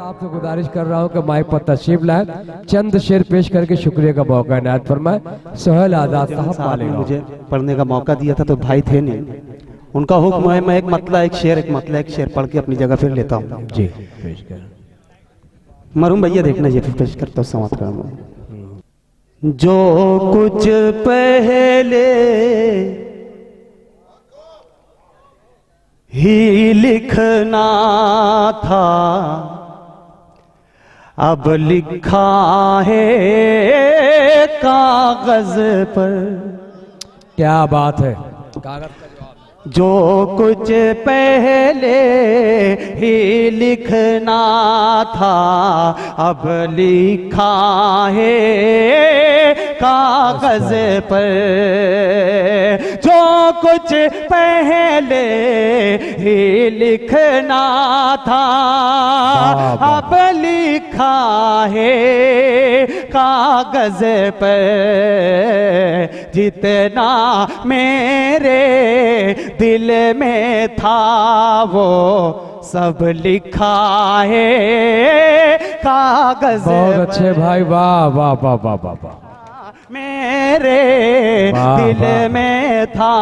आपसे गुजारिश कर रहा हूँ कि माइक पर तशरीफ लाए, चंद शेर पेश करके शुक्रिया का मौका इनायत फरमाए। सोहेल आजाद साहब ने मुझे पढ़ने का मौका दिया था तो भाई थे नहीं, उनका हुक्म है मैं एक मतला एक शेर पढ़ के अपनी जगह फिर लेता हूँ। जी पेश कर। मरूम भैया देखना ये फिर पेश करता हूँ समाप्त कर। जो कुछ पहले ही लिखना था अब लिखा है कागज पर। क्या बात है, कागज का जवाब। जो कुछ पहले ही लिखना था अब लिखा है कागज पर। जो कुछ पहले ही लिखना था अब लिखा है कागज पर। जितना मेरे दिल में था वो सब लिखा है कागज। बहुत अच्छे भाई, वाह वाह वाह वाह वाह वाह। मेरे दिल में था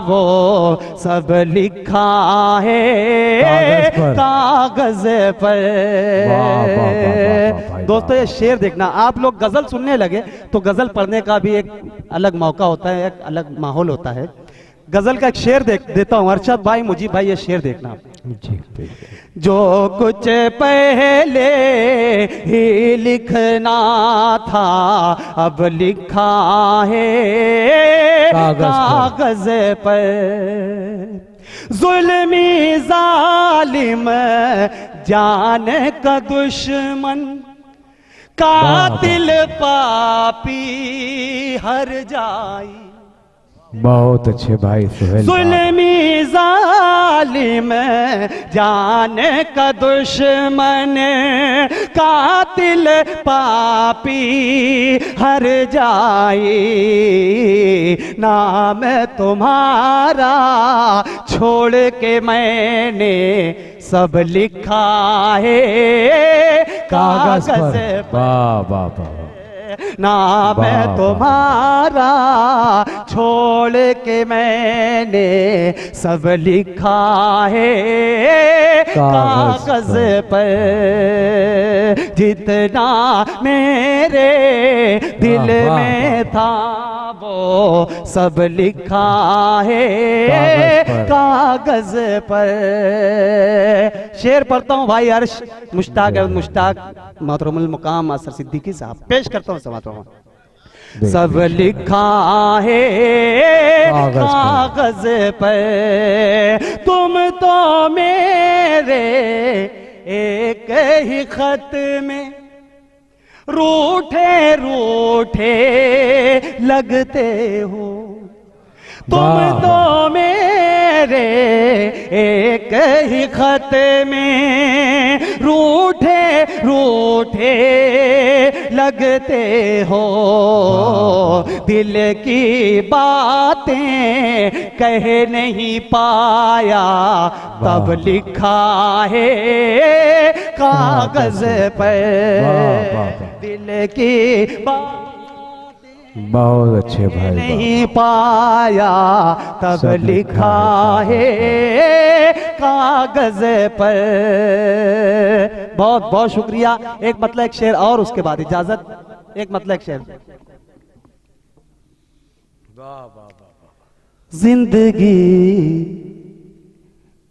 वो सब लिखा है कागज पर। दोस्तों ये शेर देखना, आप लोग गजल सुनने लगे तो गजल पढ़ने का भी एक अलग मौका होता है, एक अलग माहौल होता है। गजल का एक शेर देता हूँ अरशद भाई, मुजीब भाई, ये शेर देखना। जो कुछ पहले ही लिखना था अब लिखा है कागज पर। जुल्मी जालिम जान का दुश्मन कातिल पापी हर जाई। बहुत अच्छे भाई सोहेल। जुल्मी जालिम जान का दुश्मन कातिल पापी हर जाए। नाम तुम्हारा छोड़ के मैंने सब लिखा है कागज पर। वाह वाह वाह। नाम तुम्हारा छोड़ के मैंने सब लिखा है कागज पर। जितना मेरे दिल में था वो सब लिखा है कागज पर। शेर पढ़ता हूँ भाई अर्श मुश्ताक मोहतरमुल मुकाम असर सिद्दीकी साहब, पेश करता हूँ समाज। सब लिखा है कागज पर। तुम तो मेरे एक ही खत में रूठे रूठे लगते हो। तुम तो मेरे एक ही खत में रूठे रूठे लगते हो। दिल की बातें कह नहीं पाया तब लिखा है कागज पर। दिल की बात बहुत अच्छे भाई। नहीं पाया तब लिखा है कागज पर। बहुत बहुत शुक्रिया। एक मतलब एक शेर और उसके बाद इजाजत। एक मतलब एक शेर। जिंदगी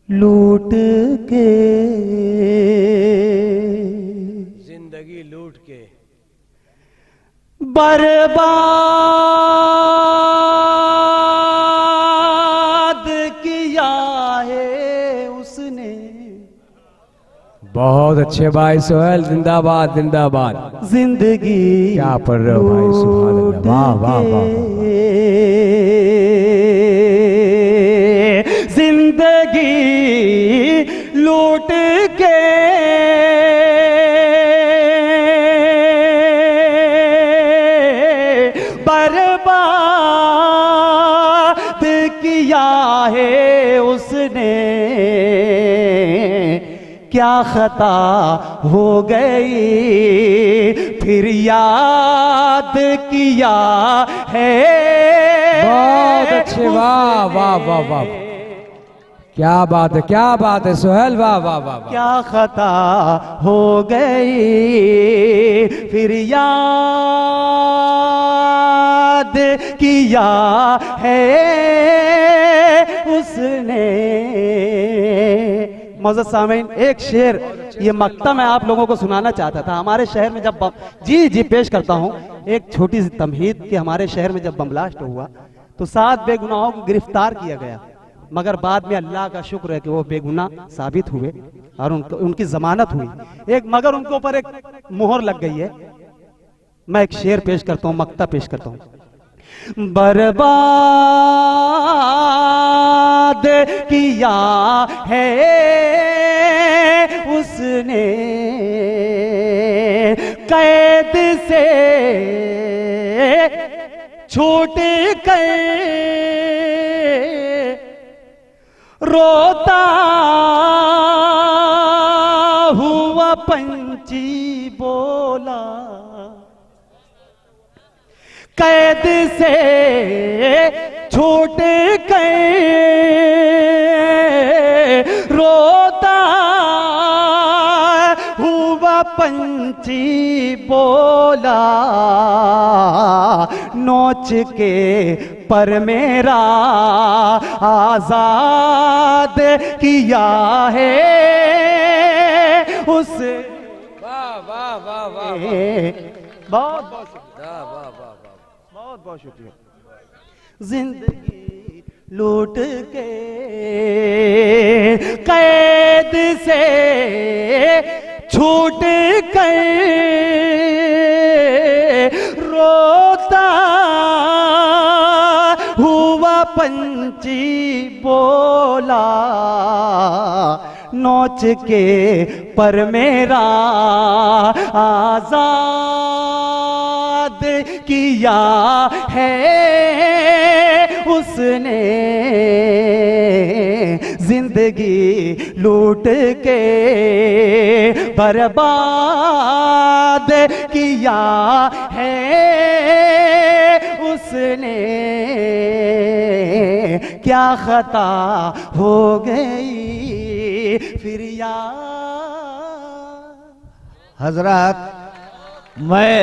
लूट के, जिंदगी लूट के बर्बाद किया है उसने। बहुत अच्छे भाई सोहेल, जिंदाबाद जिंदाबाद। जिंदगी क्या पढ़ रहे हो भाई, सुभान अल्लाह, वाह वाह वाह। जिंदगी लूट के किया है उसने। क्या खता हो गई फिर याद किया है। बहुत अच्छे, वाह वाह वाह वाह, क्या बात है, क्या बात है सोहेल, वाह वाह वाह वाह। क्या खता हो गई फिर याद किया है उसने। मौजूद सामीन, एक शेर, ये मक्ता मैं आप लोगों को सुनाना चाहता था। हमारे शहर में जब जी पेश करता हूँ एक छोटी सी तमहीद कि हमारे शहर में जब बम ब्लास्ट हुआ तो 7 बेगुनाहों को गिरफ्तार किया गया, मगर बाद में अल्लाह का शुक्र है कि वो बेगुनाह साबित हुए और उनकी जमानत हुई। मगर उनके ऊपर एक मोहर लग गई है। मैं एक शेर पेश करता हूँ, मक्ता पेश करता हूँ। बर्बाद किया है उसने कैद से छूट कर, रोता हुआ पंछी बोला, कैद से छूट कर रोता हुआ पंछी बोला, नोच के पर मेरा आजाद किया है उस। वाह वाह वाह वाह, बहुत बहुत बहुत शुक्रिया। जिंदगी लूट के कैद से छूट कर रोता हुआ पंछी बोला, नोच के पर मेरा आजाद किया है उसने। जिंदगी लूट के बर्बाद किया है उसने। क्या खता हो गई फिर याद। हजरत, मैं